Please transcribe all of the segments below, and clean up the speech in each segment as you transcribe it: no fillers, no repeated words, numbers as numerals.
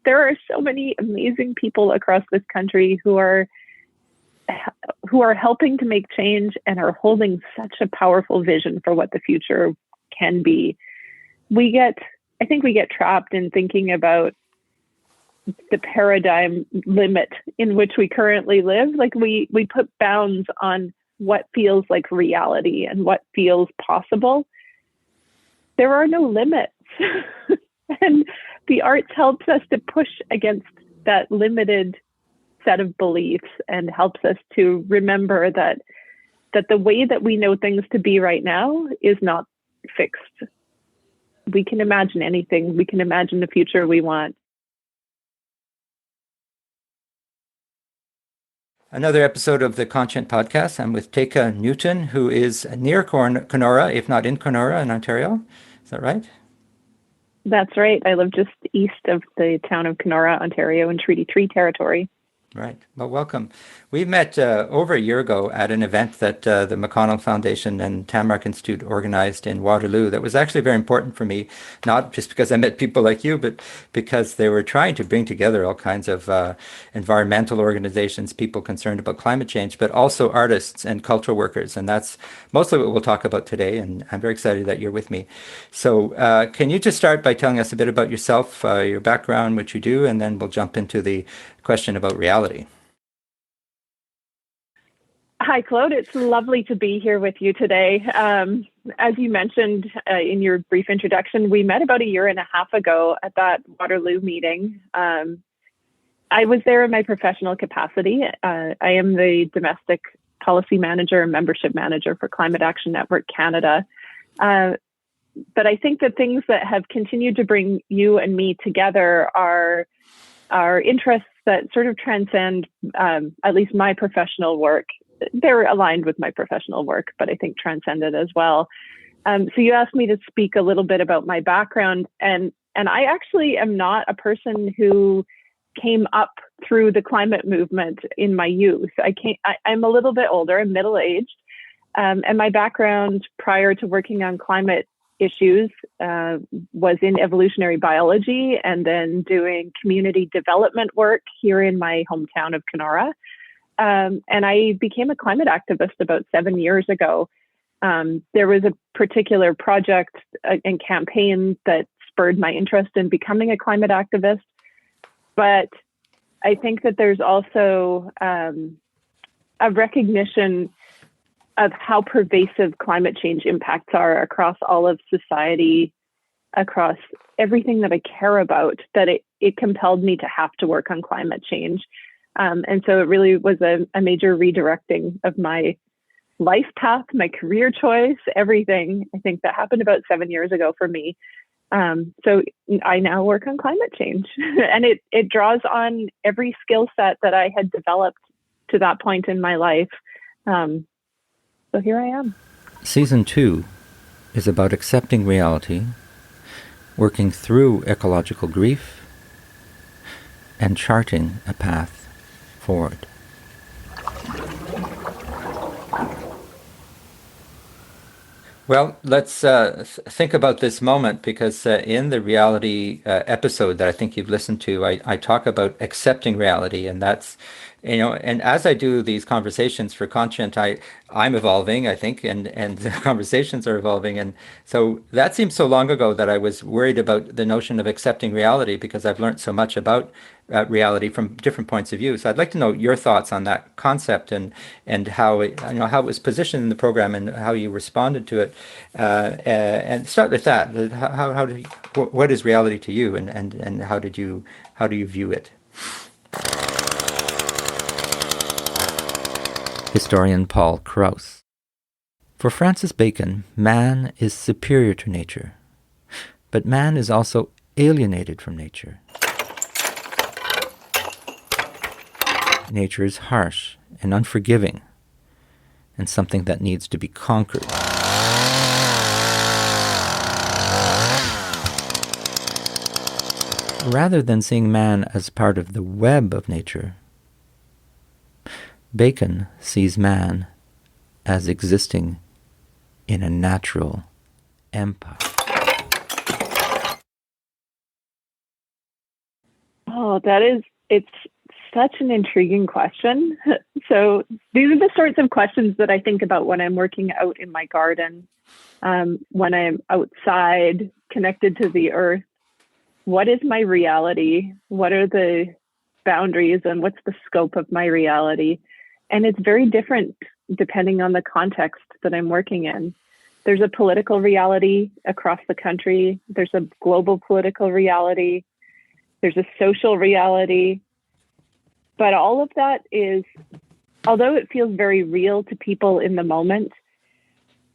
there are so many amazing people across this country who are helping to make change and are holding such a powerful vision for what the future can be. I think we get trapped in thinking about the paradigm limit in which we currently live. Like we put bounds on what feels like reality and what feels possible. There are no limits. And the arts helps us to push against that limited set of beliefs and helps us to remember that the way that we know things to be right now is not fixed. We can imagine anything. We can imagine the future we want. Another episode of the Conscient podcast. I'm with Teika Newton, who is near Kenora, if not in Kenora, in Ontario. Is that right? That's right. I live just east of the town of Kenora, Ontario, in Treaty 3 territory. Right. Well, welcome. We met over a year ago at an event that the McConnell Foundation and Tamarack Institute organized in Waterloo. That was actually very important for me, not just because I met people like you, but because they were trying to bring together all kinds of environmental organizations, people concerned about climate change, but also artists and cultural workers. And that's mostly what we'll talk about today. And I'm very excited that you're with me. So can you just start by telling us a bit about yourself, your background, what you do, and then we'll jump into the question about reality. Hi, Claude. It's lovely to be here with you today. As you mentioned in your brief introduction, we met about a year and a half ago at that Waterloo meeting. I was there in my professional capacity. I am the domestic policy manager and membership manager for Climate Action Network Canada. But I think the things that have continued to bring you and me together are interests that sort of transcend at least my professional work. They're aligned with my professional work, but I think transcend it as well. So you asked me to speak a little bit about my background, and I actually am not a person who came up through the climate movement in my youth. I'm a little bit older, I'm middle-aged, and my background prior to working on climate issues was in evolutionary biology and then doing community development work here in my hometown of Kenora. And I became a climate activist about 7 years ago. There was a particular project and campaign that spurred my interest in becoming a climate activist. But I think that there's also a recognition of how pervasive climate change impacts are across all of society, across everything that I care about, that it compelled me to have to work on climate change. And so it really was a major redirecting of my life path, my career choice, everything. I think that happened about 7 years ago for me. So I now work on climate change, and it draws on every skill set that I had developed to that point in my life. So here I am. Season 2 is about accepting reality, working through ecological grief, and charting a path forward. Well, let's think about this moment, because in the reality episode that I think you've listened to, I talk about accepting reality, and that's, and as I do these conversations for Conscient, I'm evolving, I think, and the conversations are evolving. And so that seems so long ago that I was worried about the notion of accepting reality, because I've learned so much about reality from different points of view. So I'd like to know your thoughts on that concept and how how it was positioned in the program and how you responded to it. And start with that. What is reality to you, and how do you view it? Historian Paul Krauss. For Francis Bacon, man is superior to nature, but man is also alienated from nature. Nature is harsh and unforgiving, and something that needs to be conquered. Rather than seeing man as part of the web of nature, Bacon sees man as existing in a natural empire. Oh, it's such an intriguing question. So these are the sorts of questions that I think about when I'm working out in my garden, when I'm outside, connected to the earth. What is my reality? What are the boundaries and what's the scope of my reality? And it's very different depending on the context that I'm working in. There's a political reality across the country. There's a global political reality. There's a social reality. But all of that is, although it feels very real to people in the moment,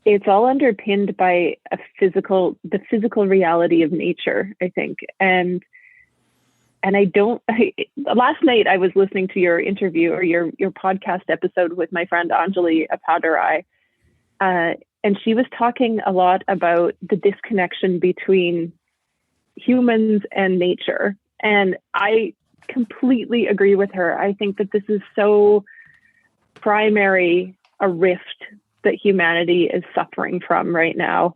it's all underpinned by the physical reality of nature, I think. And last night I was listening to your interview or your podcast episode with my friend Anjali Apadarai, and she was talking a lot about the disconnection between humans and nature. And I completely agree with her. I think that this is so primary a rift that humanity is suffering from right now.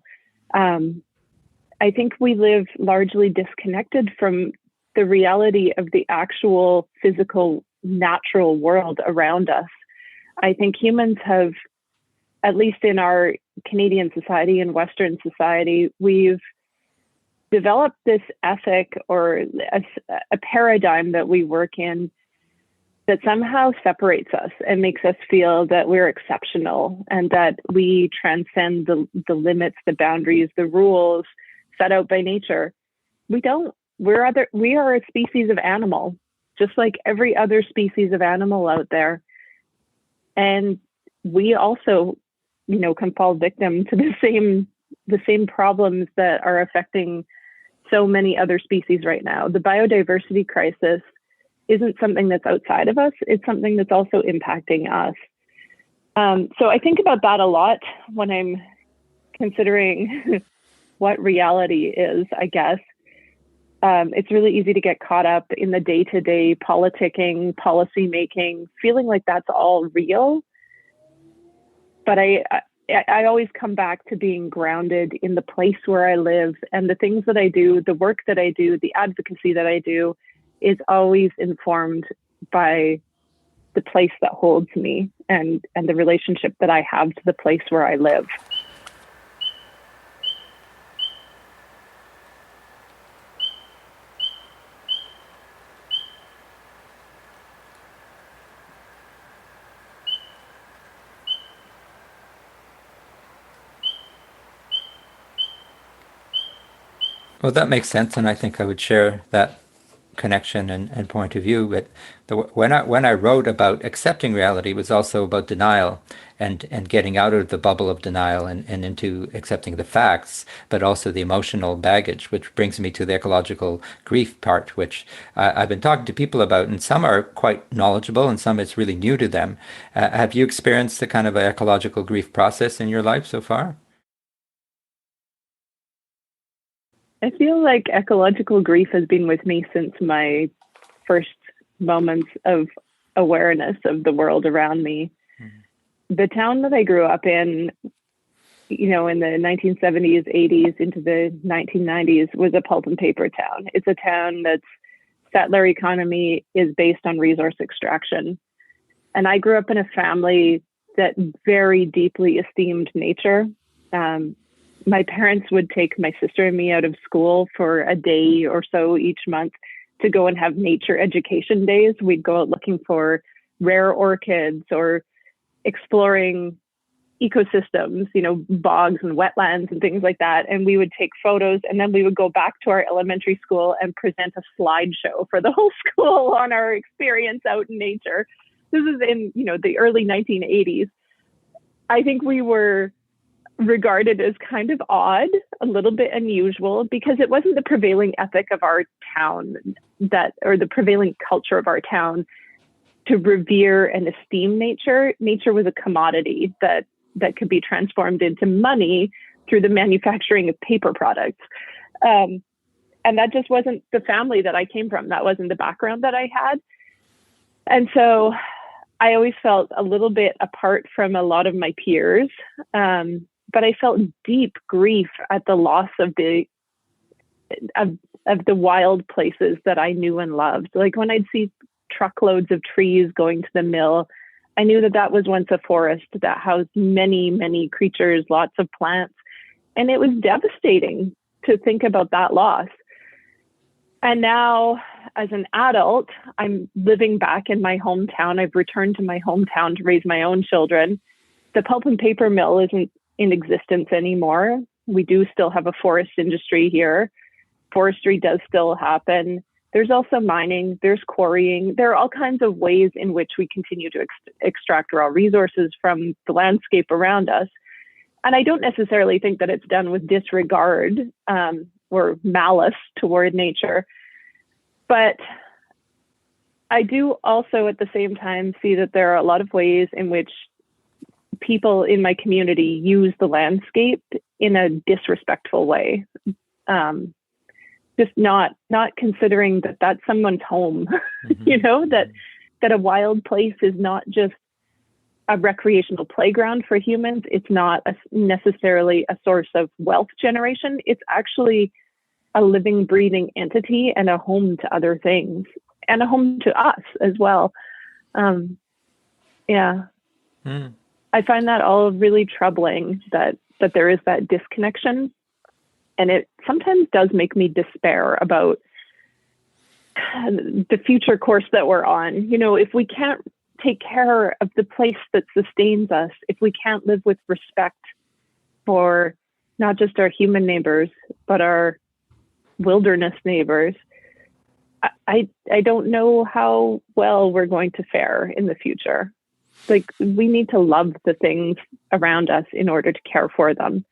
I think we live largely disconnected from the reality of the actual physical, natural world around us. I think humans have, at least in our Canadian society and Western society, we've developed this ethic or a paradigm that we work in that somehow separates us and makes us feel that we're exceptional and that we transcend the limits, the boundaries, the rules set out by nature. We don't. We are a species of animal, just like every other species of animal out there. And we also, can fall victim to the same problems that are affecting so many other species right now. The biodiversity crisis isn't something that's outside of us. It's something that's also impacting us. So I think about that a lot when I'm considering what reality is, I guess. It's really easy to get caught up in the day-to-day politicking, policy making, feeling like that's all real. But I always come back to being grounded in the place where I live, and the things that I do, the work that I do, the advocacy that I do is always informed by the place that holds me and the relationship that I have to the place where I live. Well, that makes sense, and I think I would share that connection and point of view. But when I wrote about accepting reality, it was also about denial and getting out of the bubble of denial and into accepting the facts, but also the emotional baggage, which brings me to the ecological grief part, which I've been talking to people about, and some are quite knowledgeable, and some it's really new to them. Have you experienced the kind of ecological grief process in your life so far? I feel like ecological grief has been with me since my first moments of awareness of the world around me. The town that I grew up in, in the 1970s, 80s into the 1990s was a pulp and paper town. It's a town that's settler economy is based on resource extraction. And I grew up in a family that very deeply esteemed nature. My parents would take my sister and me out of school for a day or so each month to go and have nature education days. We'd go out looking for rare orchids or exploring ecosystems, bogs and wetlands and things like that. And we would take photos, and then we would go back to our elementary school and present a slideshow for the whole school on our experience out in nature. This is in, the early 1980s. I think we were regarded as kind of odd, a little bit unusual, because it wasn't the prevailing ethic of our town or the prevailing culture of our town to revere and esteem nature. Nature was a commodity that could be transformed into money through the manufacturing of paper products. And that just wasn't the family that I came from. That wasn't the background that I had. And so I always felt a little bit apart from a lot of my peers. But I felt deep grief at the loss of the wild places that I knew and loved. Like when I'd see truckloads of trees going to the mill, I knew that that was once a forest that housed many, many creatures, lots of plants. And it was devastating to think about that loss. And now, as an adult, I'm living back in my hometown. I've returned to my hometown to raise my own children. The pulp and paper mill isn't in existence anymore. We do still have a forest industry here. Forestry does still happen. There's also mining, there's quarrying. There are all kinds of ways in which we continue to extract raw resources from the landscape around us. And I don't necessarily think that it's done with disregard or malice toward nature. But I do also at the same time see that there are a lot of ways in which people in my community use the landscape in a disrespectful way. Just not considering that that's someone's home, mm-hmm. that a wild place is not just a recreational playground for humans. It's not necessarily a source of wealth generation. It's actually a living, breathing entity and a home to other things and a home to us as well. Yeah. Mm. I find that all really troubling that there is that disconnection. And it sometimes does make me despair about the future course that we're on. If we can't take care of the place that sustains us, if we can't live with respect for not just our human neighbors, but our wilderness neighbors, I don't know how well we're going to fare in the future. Like, we need to love the things around us in order to care for them.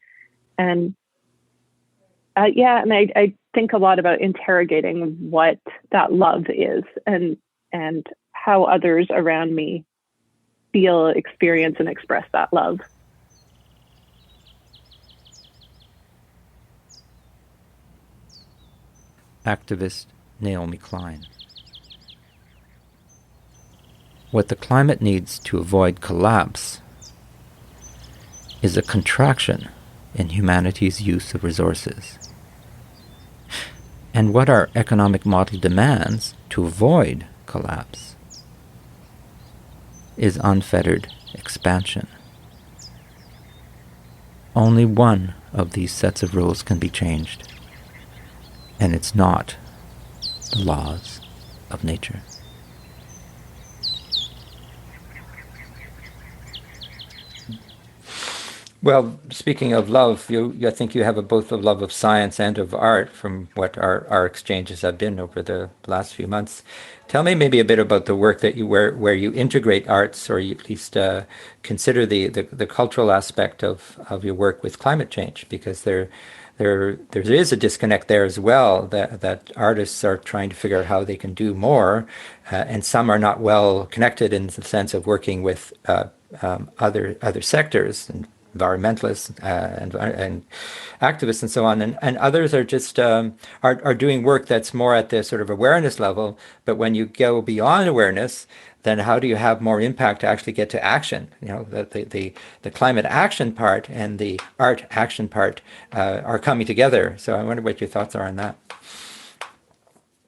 And I think a lot about interrogating what that love is and how others around me feel, experience, and express that love. Activist Naomi Klein. What the climate needs to avoid collapse is a contraction in humanity's use of resources. And what our economic model demands to avoid collapse is unfettered expansion. Only one of these sets of rules can be changed, and it's not the laws of nature. Well, speaking of love, I think you have both a love of science and of art from what our exchanges have been over the last few months. Tell me maybe a bit about the work that where you integrate arts, or you at least consider the cultural aspect of your work with climate change, because there is a disconnect there as well, that artists are trying to figure out how they can do more, and some are not well connected in the sense of working with other sectors and environmentalists and activists and so on, and others are just are doing work that's more at the sort of awareness level. But when you go beyond awareness, then how do you have more impact to actually get to action? The climate action part and the art action part are coming together. So I wonder what your thoughts are on that.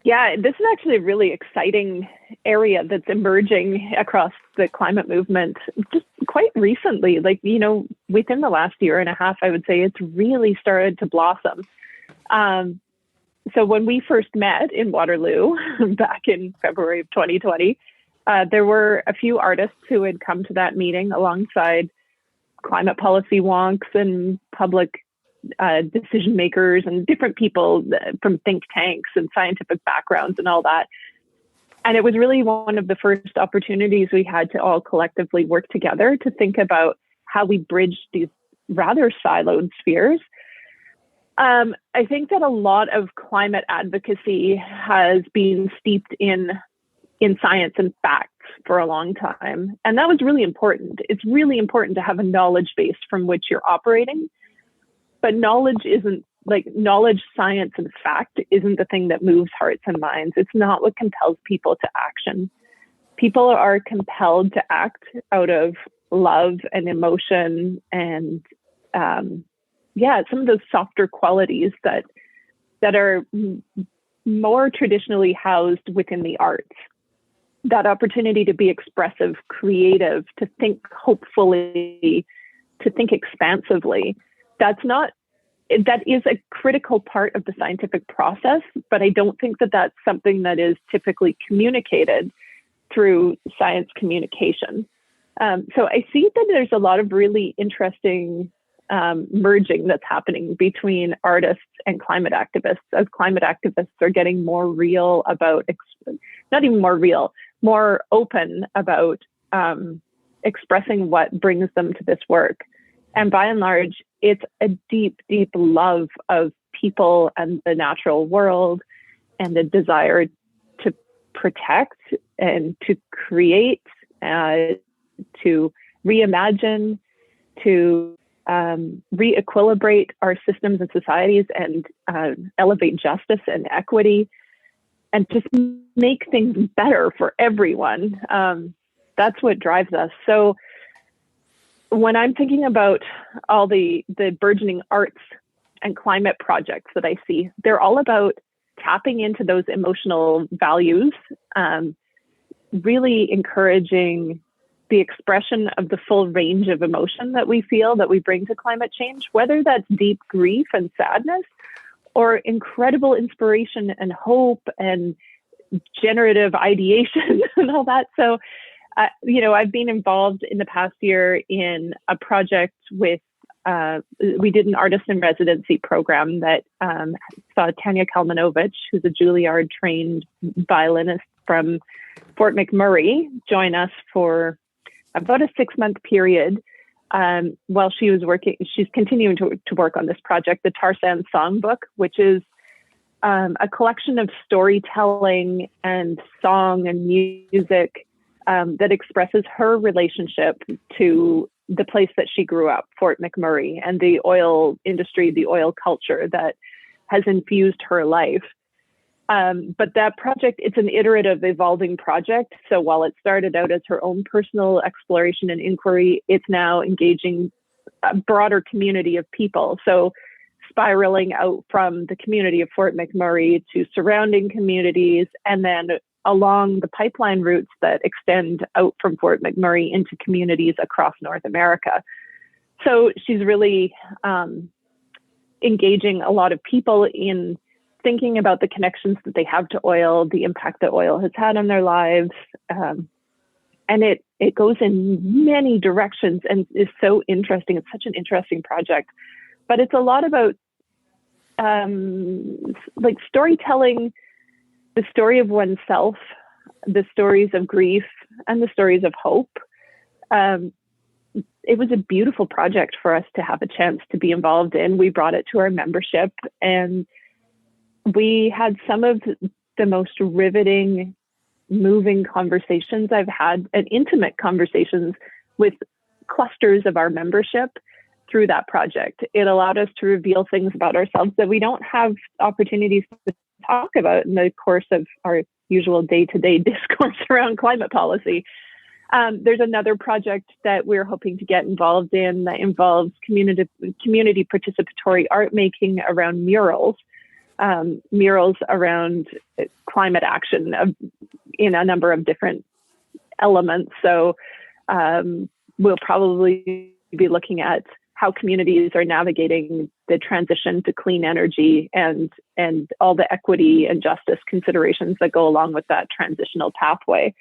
Yeah, this is actually a really exciting area that's emerging across the climate movement just quite recently. Like, within the last year and a half, I would say it's really started to blossom. So when we first met in Waterloo back in February of 2020, there were a few artists who had come to that meeting alongside climate policy wonks and public decision makers and different people from think tanks and scientific backgrounds and all that. And it was really one of the first opportunities we had to all collectively work together to think about how we bridge these rather siloed spheres. I think that a lot of climate advocacy has been steeped in science and facts for a long time. And that was really important. It's really important to have a knowledge base from which you're operating. But knowledge, science, and fact isn't the thing that moves hearts and minds. It's not what compels people to action. People are compelled to act out of love and emotion and, some of those softer qualities that are more traditionally housed within the arts. That opportunity to be expressive, creative, to think hopefully, to think expansively, that is a critical part of the scientific process, but I don't think that that's something that is typically communicated through science communication. So I see that there's a lot of really interesting merging that's happening between artists and climate activists, as climate activists are getting more real about, not even more real, more open about expressing what brings them to this work. And by and large, it's a deep, deep love of people and the natural world, and the desire to protect and to create, to reimagine, to re-equilibrate our systems and societies, and elevate justice and equity, and just make things better for everyone. That's what drives us. So when I'm thinking about all the burgeoning arts and climate projects that I see, they're all about tapping into those emotional values, really encouraging the expression of the full range of emotion that we feel that we bring to climate change, whether that's deep grief and sadness, or incredible inspiration and hope and generative ideation and all that. So, I've been involved in the past year in a project with, we did an artist in residency program that saw Tanya Kalmanovich, who's a Juilliard trained violinist from Fort McMurray, join us for about a 6-month period while she was working. She's continuing to work on this project, the Tarsan Songbook, which is a collection of storytelling and song and music that expresses her relationship to the place that she grew up, Fort McMurray, and the oil industry, the oil culture that has infused her life. But that project, it's an iterative, evolving project. So while it started out as her own personal exploration and inquiry, it's now engaging a broader community of people. So spiraling out from the community of Fort McMurray to surrounding communities, and then along the pipeline routes that extend out from Fort McMurray into communities across North America. So she's really engaging a lot of people in thinking about the connections that they have to oil, the impact that oil has had on their lives. And it goes in many directions and is so interesting. It's such an interesting project. But it's a lot about like storytelling, the story of oneself, the stories of grief, and the stories of hope. It was a beautiful project for us to have a chance to be involved in. We brought it to our membership, and we had some of the most riveting, moving conversations I've had, and intimate conversations with clusters of our membership through that project. It allowed us to reveal things about ourselves that we don't have opportunities to talk about in the course of our usual day-to-day discourse around climate policy. There's another project that we're hoping to get involved in that involves community participatory art making around murals around climate action in a number of different elements. So we'll probably be looking at how communities are navigating the transition to clean energy and all the equity and justice considerations that go along with that transitional pathway.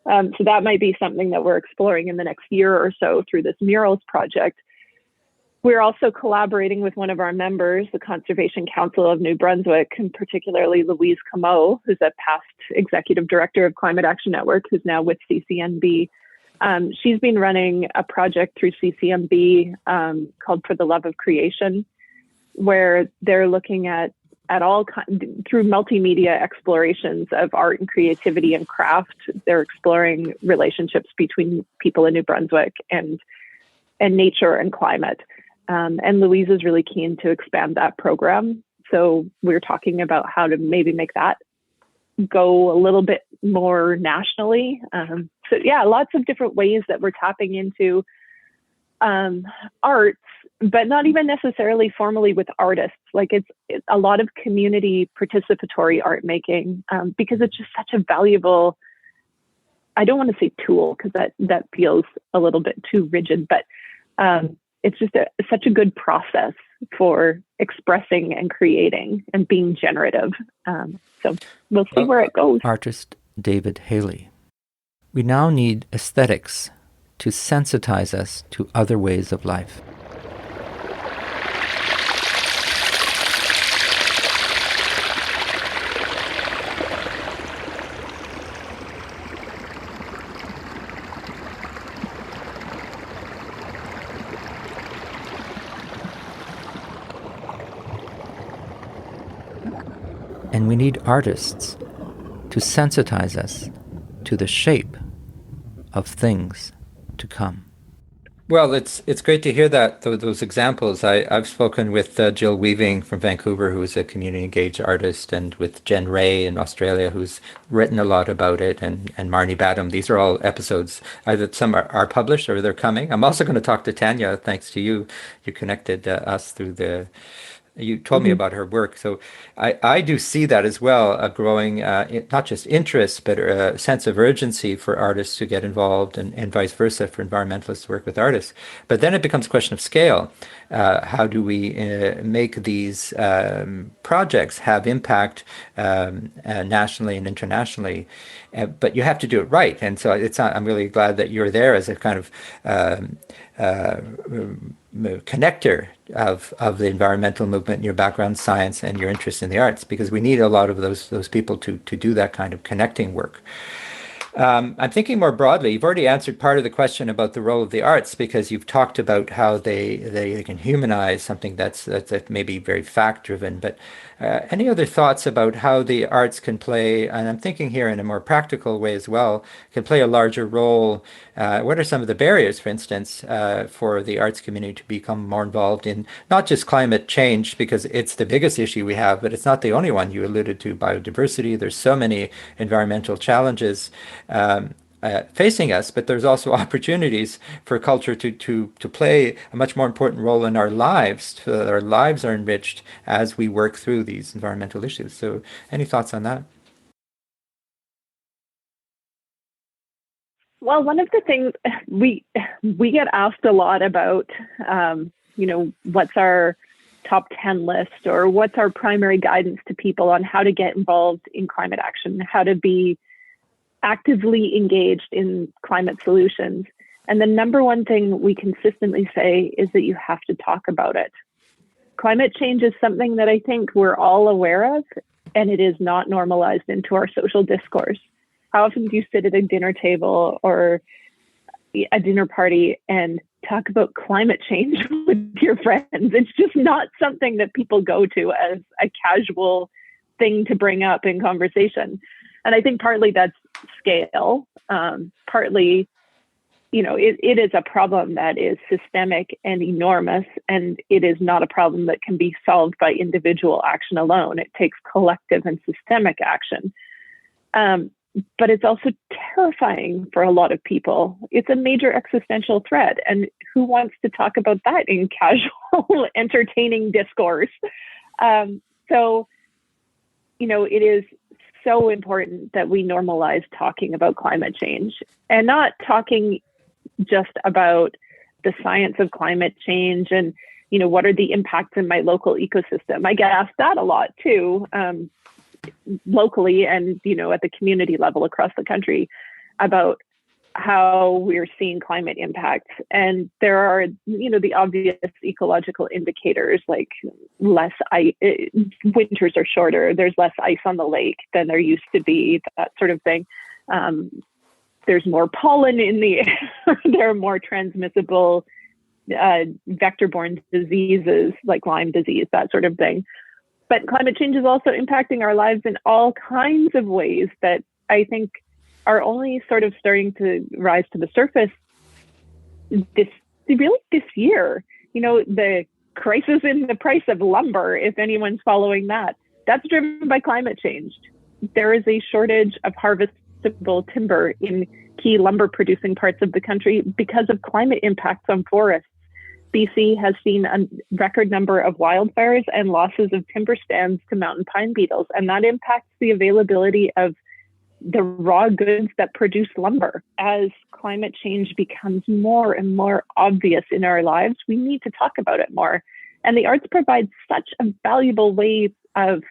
So that might be something that we're exploring in the next year or so through this murals project. We're also collaborating with one of our members, the Conservation Council of New Brunswick, and particularly Louise Comeau, who's a past executive director of Climate Action Network, who's now with CCNB. She's been running a project through CCMB called For the Love of Creation, where they're looking at all through multimedia explorations of art and creativity and craft. They're exploring relationships between people in New Brunswick and nature and climate. And Louise is really keen to expand that program. So we're talking about how to maybe make that go a little bit more nationally. So yeah, lots of different ways that we're tapping into arts but not even necessarily formally with artists. Like it's a lot of community participatory art making, because it's just such a valuable, I don't want to say tool because that feels a little bit too rigid, but it's just such a good process for expressing and creating and being generative. So we'll see where it goes. Artist David Haley. We now need aesthetics to sensitize us to other ways of life. And we need artists to sensitize us to the shape of things to come. Well, it's great to hear that those examples. I've spoken with Jill Weaving from Vancouver, who is a community engaged artist, and with Jen Ray in Australia, who's written a lot about it, and Marnie Badham. These are all episodes. Either some are published or they're coming. I'm also going to talk to Tanya, thanks to you. You connected us through you told me about her work. So I do see that as well, a growing, not just interest, but a sense of urgency for artists to get involved, and vice versa for environmentalists to work with artists. But then it becomes a question of scale. How do we make these projects have impact nationally and internationally? But you have to do it right. And so I'm really glad that you're there as a kind of connector of the environmental movement, your background science and your interest in the arts, because we need a lot of those people to do that kind of connecting work. I'm thinking more broadly. You've already answered part of the question about the role of the arts, because you've talked about how they can humanize something that's maybe very fact driven. But any other thoughts about how the arts can play, and I'm thinking here in a more practical way as well, can play a larger role? What are some of the barriers, for instance, for the arts community to become more involved in not just climate change, because it's the biggest issue we have, but it's not the only one. You alluded to biodiversity. There's so many environmental challenges facing us, but there's also opportunities for culture to play a much more important role in our lives, so that our lives are enriched as we work through these environmental issues. So any thoughts on that? Well, one of the things we get asked a lot about, what's our top 10 list, or what's our primary guidance to people on how to get involved in climate action, how to be actively engaged in climate solutions. And the number one thing we consistently say is that you have to talk about it. Climate change is something that I think we're all aware of, and it is not normalized into our social discourse. How often do you sit at a dinner table or a dinner party and talk about climate change with your friends? It's just not something that people go to as a casual thing to bring up in conversation. And I think partly that's scale, partly, it is a problem that is systemic and enormous, and it is not a problem that can be solved by individual action alone. It takes collective and systemic action. But it's also terrifying for a lot of people. It's a major existential threat. And who wants to talk about that in casual, entertaining discourse? So, it is so important that we normalize talking about climate change, and not talking just about the science of climate change and, what are the impacts in my local ecosystem. I get asked that a lot too, locally and, at the community level across the country, about how we're seeing climate impacts. And there are, the obvious ecological indicators, like less ice, winters are shorter, there's less ice on the lake than there used to be, that sort of thing. There's more pollen in the air. There are more transmissible vector-borne diseases like Lyme disease, that sort of thing. But climate change is also impacting our lives in all kinds of ways that I think are only sort of starting to rise to the surface this year. The crisis in the price of lumber, if anyone's following that, that's driven by climate change. There is a shortage of harvestable timber in key lumber producing parts of the country because of climate impacts on forests. BC has seen a record number of wildfires and losses of timber stands to mountain pine beetles, and that impacts the availability of the raw goods that produce lumber. As climate change becomes more and more obvious in our lives, we need to talk about it more. And the arts provide such a valuable way of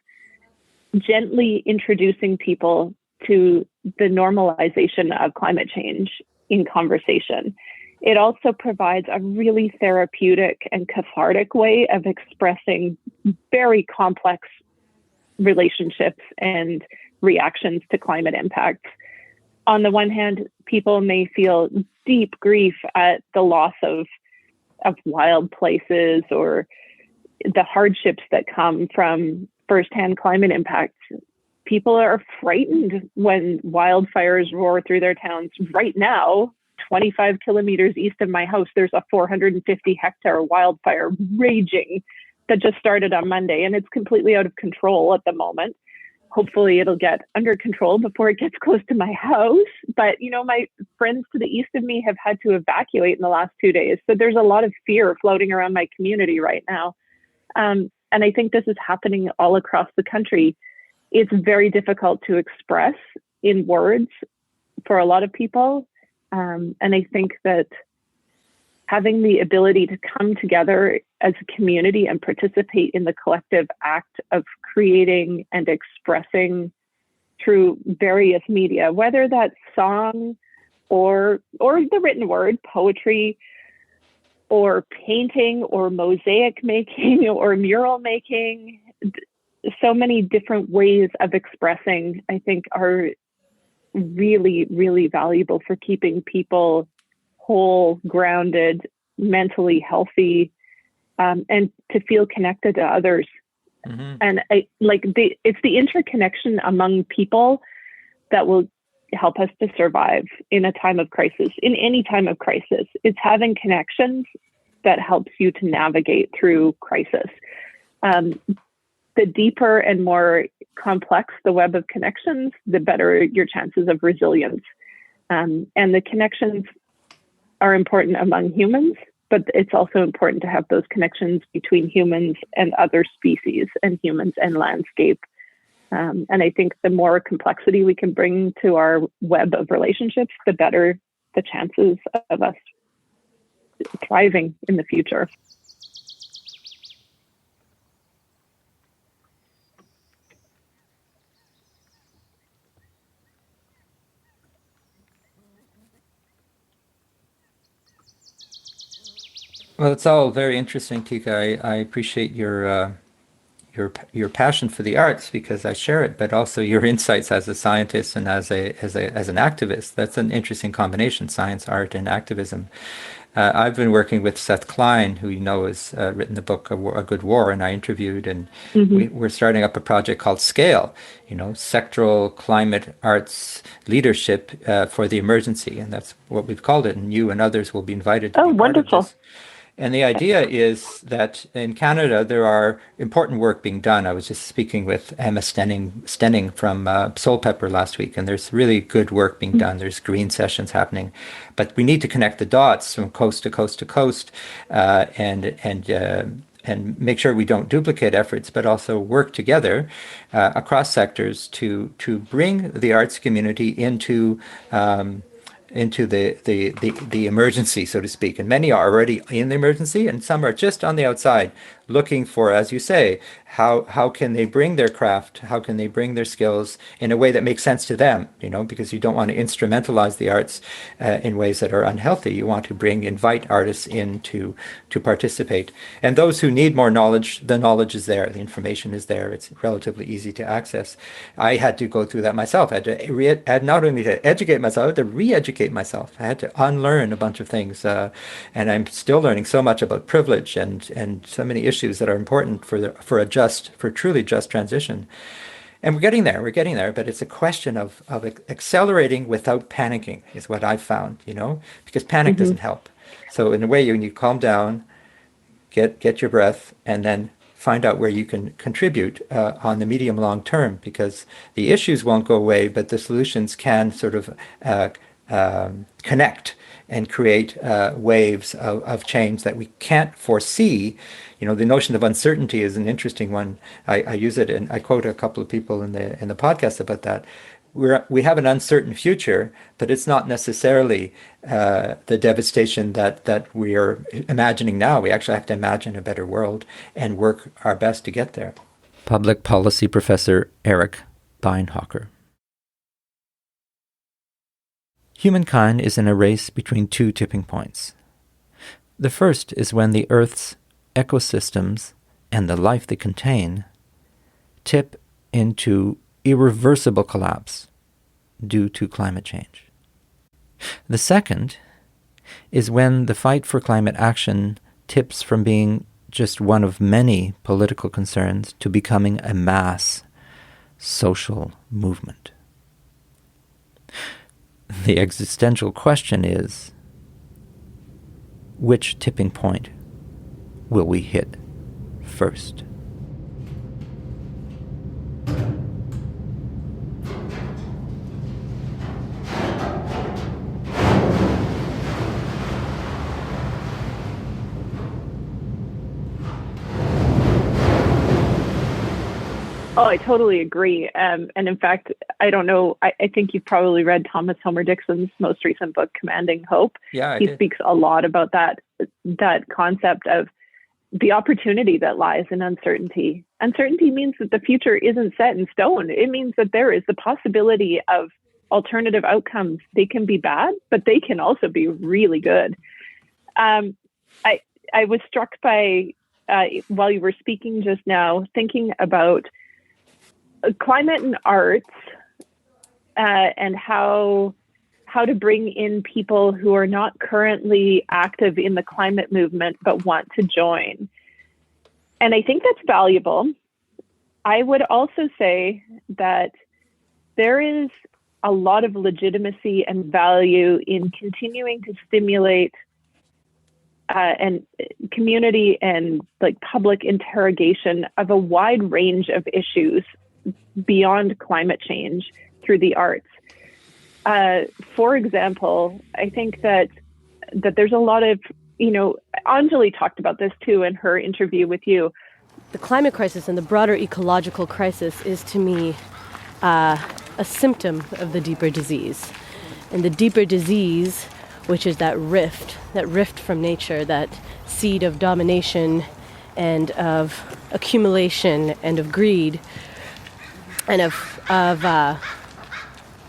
gently introducing people to the normalization of climate change in conversation. It also provides a really therapeutic and cathartic way of expressing very complex relationships and reactions to climate impacts. On the one hand, people may feel deep grief at the loss of wild places or the hardships that come from firsthand climate impacts. People are frightened when wildfires roar through their towns. Right now, 25 kilometers east of my house, there's a 450 hectare wildfire raging that just started on Monday, and it's completely out of control at the moment. Hopefully it'll get under control before it gets close to my house. But, my friends to the east of me have had to evacuate in the last 2 days. So there's a lot of fear floating around my community right now. And I think this is happening all across the country. It's very difficult to express in words for a lot of people. And I think that having the ability to come together as a community and participate in the collective act of creating and expressing through various media, whether that's song or the written word, poetry, or painting, or mosaic making, or mural making, so many different ways of expressing, I think, are really, really valuable for keeping people whole, grounded, mentally healthy, and to feel connected to others. Mm-hmm. And it's the interconnection among people that will help us to survive in a time of crisis, in any time of crisis. It's having connections that helps you to navigate through crisis. The deeper and more complex the web of connections, the better your chances of resilience. And the connections are important among humans, but it's also important to have those connections between humans and other species and humans and landscape. And I think the more complexity we can bring to our web of relationships, the better the chances of us thriving in the future. Well, it's all very interesting, Teika. I appreciate your passion for the arts because I share it, but also your insights as a scientist and as an activist. That's an interesting combination: science, art, and activism. I've been working with Seth Klein, who you know has written the book A Good War, and I interviewed, and we're starting up a project called Scale, sectoral climate arts leadership for the emergency, and that's what we've called it. And you and others will be invited to be part of this. And the idea is that in Canada, there are important work being done. I was just speaking with Emma Stenning from Soul Pepper last week, and there's really good work being done. There's green sessions happening. But we need to connect the dots from coast to coast to coast and make sure we don't duplicate efforts, but also work together across sectors to bring the arts community into the emergency, so to speak. And many are already in the emergency, and some are just on the outside looking for, as you say, how can they bring their craft, how can they bring their skills in a way that makes sense to them, because you don't want to instrumentalize the arts in ways that are unhealthy. You want to invite artists in to participate. And those who need more knowledge, the knowledge is there, the information is there, it's relatively easy to access. I had to go through that myself. I had not only to educate myself, I had to re-educate myself. I had to unlearn a bunch of things. And I'm still learning so much about privilege and so many issues that are important for a truly just transition. And we're getting there, but it's a question of accelerating without panicking is what I've found, because panic doesn't help. So in a way, you need to calm down, get your breath, and then find out where you can contribute on the medium long term, because the issues won't go away, but the solutions can sort of connect and create waves of change that we can't foresee. The notion of uncertainty is an interesting one. I use it, and I quote a couple of people in the podcast about that. We have an uncertain future, but it's not necessarily the devastation that we are imagining now. We actually have to imagine a better world and work our best to get there. Public policy professor Eric Beinhocker. Humankind is in a race between two tipping points. The first is when the Earth's ecosystems and the life they contain tip into irreversible collapse due to climate change. The second is when the fight for climate action tips from being just one of many political concerns to becoming a mass social movement. The existential question is, which tipping point will we hit first? Oh, I totally agree. And in fact, I don't know, I think you've probably read Thomas Homer Dixon's most recent book, Commanding Hope. Yeah, I He did. speaks a lot about that concept of the opportunity that lies in uncertainty. Uncertainty means that the future isn't set in stone. It means that there is the possibility of alternative outcomes. They can be bad, but they can also be really good. I was struck by, while you were speaking just now, thinking about climate and arts, and how to bring in people who are not currently active in the climate movement but want to join. And I think that's valuable. I would also say that there is a lot of legitimacy and value in continuing to stimulate and community and public interrogation of a wide range of issues beyond climate change through the arts. For example, I think that there's a lot of, Anjali talked about this too in her interview with you. The climate crisis and the broader ecological crisis is, to me, a symptom of the deeper disease. And the deeper disease, which is that rift from nature, that seed of domination and of accumulation and of greed, and of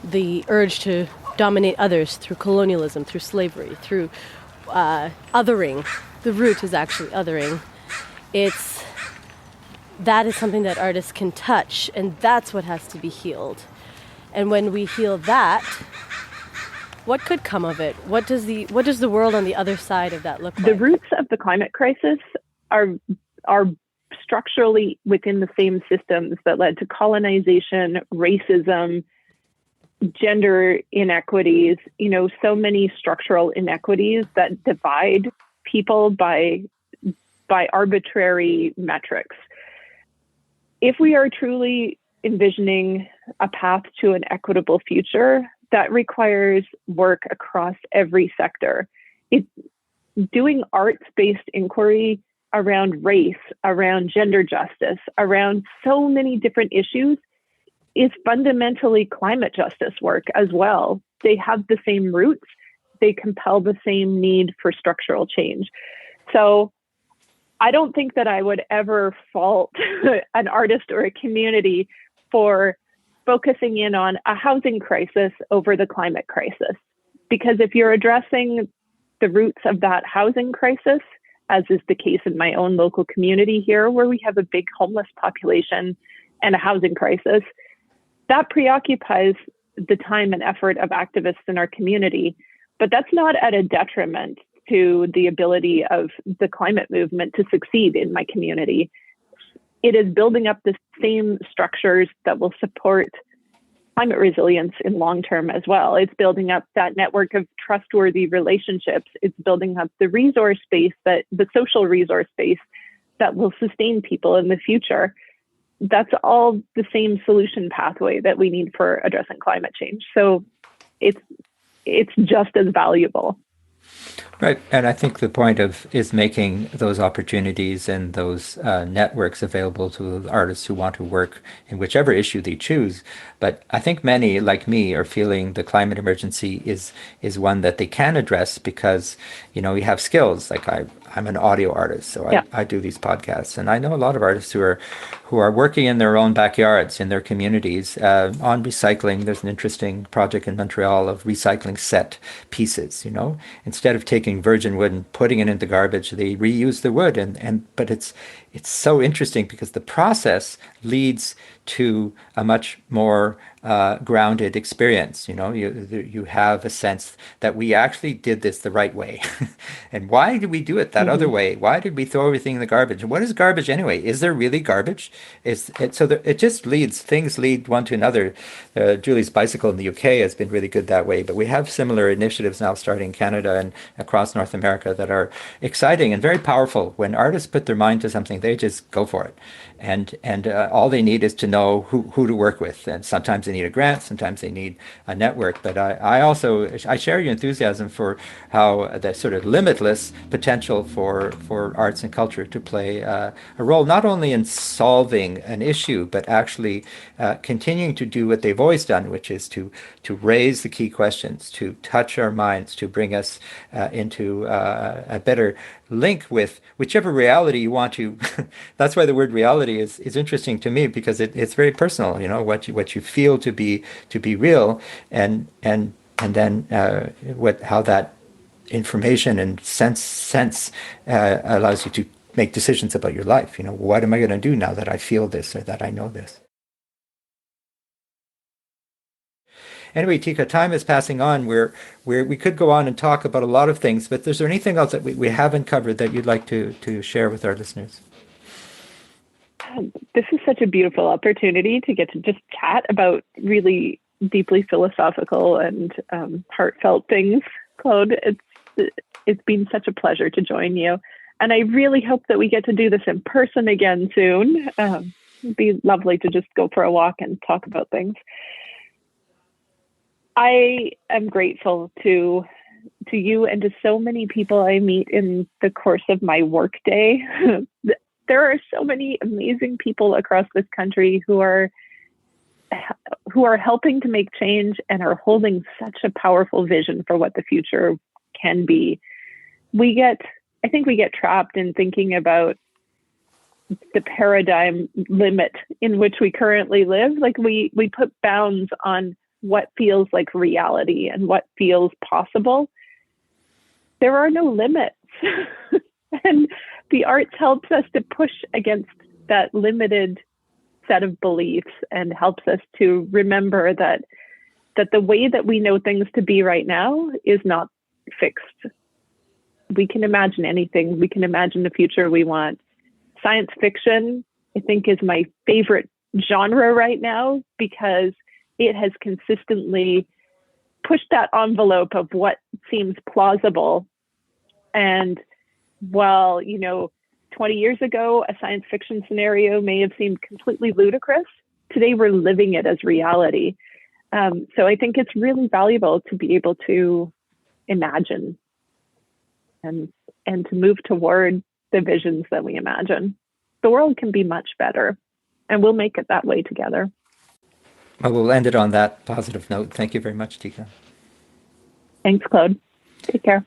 the urge to dominate others through colonialism, through slavery, through othering. The root is actually othering. That is something that artists can touch, and that's what has to be healed. And when we heal that, what could come of it? What does the world on the other side of that look like? The roots of the climate crisis are structurally within the same systems that led to colonization, racism, gender inequities, so many structural inequities that divide people by arbitrary metrics. If we are truly envisioning a path to an equitable future, that requires work across every sector. Doing arts-based inquiry around race, around gender justice, around so many different issues is fundamentally climate justice work as well. They have the same roots. They compel the same need for structural change. So I don't think that I would ever fault an artist or a community for focusing in on a housing crisis over the climate crisis. Because if you're addressing the roots of that housing crisis, as is the case in my own local community here, where we have a big homeless population and a housing crisis, that preoccupies the time and effort of activists in our community. But that's not at a detriment to the ability of the climate movement to succeed in my community. It is building up the same structures that will support climate resilience in long term as well. It's building up that network of trustworthy relationships. It's building up the resource base, the social resource base that will sustain people in the future. That's all the same solution pathway that we need for addressing climate change. So it's it's just as valuable. Right. And I think the point is making those opportunities and those networks available to artists who want to work in whichever issue they choose. But I think many, like me, are feeling the climate emergency is one that they can address because, we have skills. Like I'm an audio artist, so Yeah. I do these podcasts. And I know a lot of artists who are working in their own backyards, in their communities, on recycling. There's an interesting project in Montreal of recycling set pieces, Instead of taking virgin wood and putting it into garbage, they reuse the wood. But it's so interesting because the process leads to a much more grounded experience. You have a sense that we actually did this the right way. And why did we do it that other way? Why did we throw everything in the garbage? And what is garbage anyway? Is there really garbage? It just things lead one to another. Julie's Bicycle in the UK has been really good that way, but we have similar initiatives now starting in Canada and across North America that are exciting and very powerful. When artists put their mind to something, they just go for it. And all they need is to know who to work with. And sometimes they need a grant, sometimes they need a network. But I share your enthusiasm for how the sort of limitless potential for arts and culture to play a role, not only in solving an issue, but actually continuing to do what they've always done, which is to raise the key questions, to touch our minds, to bring us into a better link with whichever reality you want to. That's why the word reality is interesting to me, because it's very personal. What you feel to be real, and then how that information and sense allows you to make decisions about your life. What am I going to do now that I feel this or that I know this? Anyway, Teika, time is passing on. We could go on and talk about a lot of things, but is there anything else that we haven't covered that you'd like to share with our listeners? This is such a beautiful opportunity to get to just chat about really deeply philosophical and heartfelt things, Claude. It's been such a pleasure to join you. And I really hope that we get to do this in person again soon. It'd be lovely to just go for a walk and talk about things. I am grateful to you and to so many people I meet in the course of my workday. There are so many amazing people across this country who are helping to make change and are holding such a powerful vision for what the future can be. I think we get trapped in thinking about the paradigm limit in which we currently live. Like we put bounds on what feels like reality and what feels possible. There are no limits. And the arts helps us to push against that limited set of beliefs and helps us to remember that the way that we know things to be right now is not fixed. We can imagine anything. We can imagine the future we want. Science fiction, I think, is my favorite genre right now because it has consistently pushed that envelope of what seems plausible. And while, 20 years ago, a science fiction scenario may have seemed completely ludicrous, today we're living it as reality. So I think it's really valuable to be able to imagine and to move toward the visions that we imagine. The world can be much better, and we'll make it that way together. Well, we'll end it on that positive note. Thank you very much, Teika. Thanks, Claude. Take care.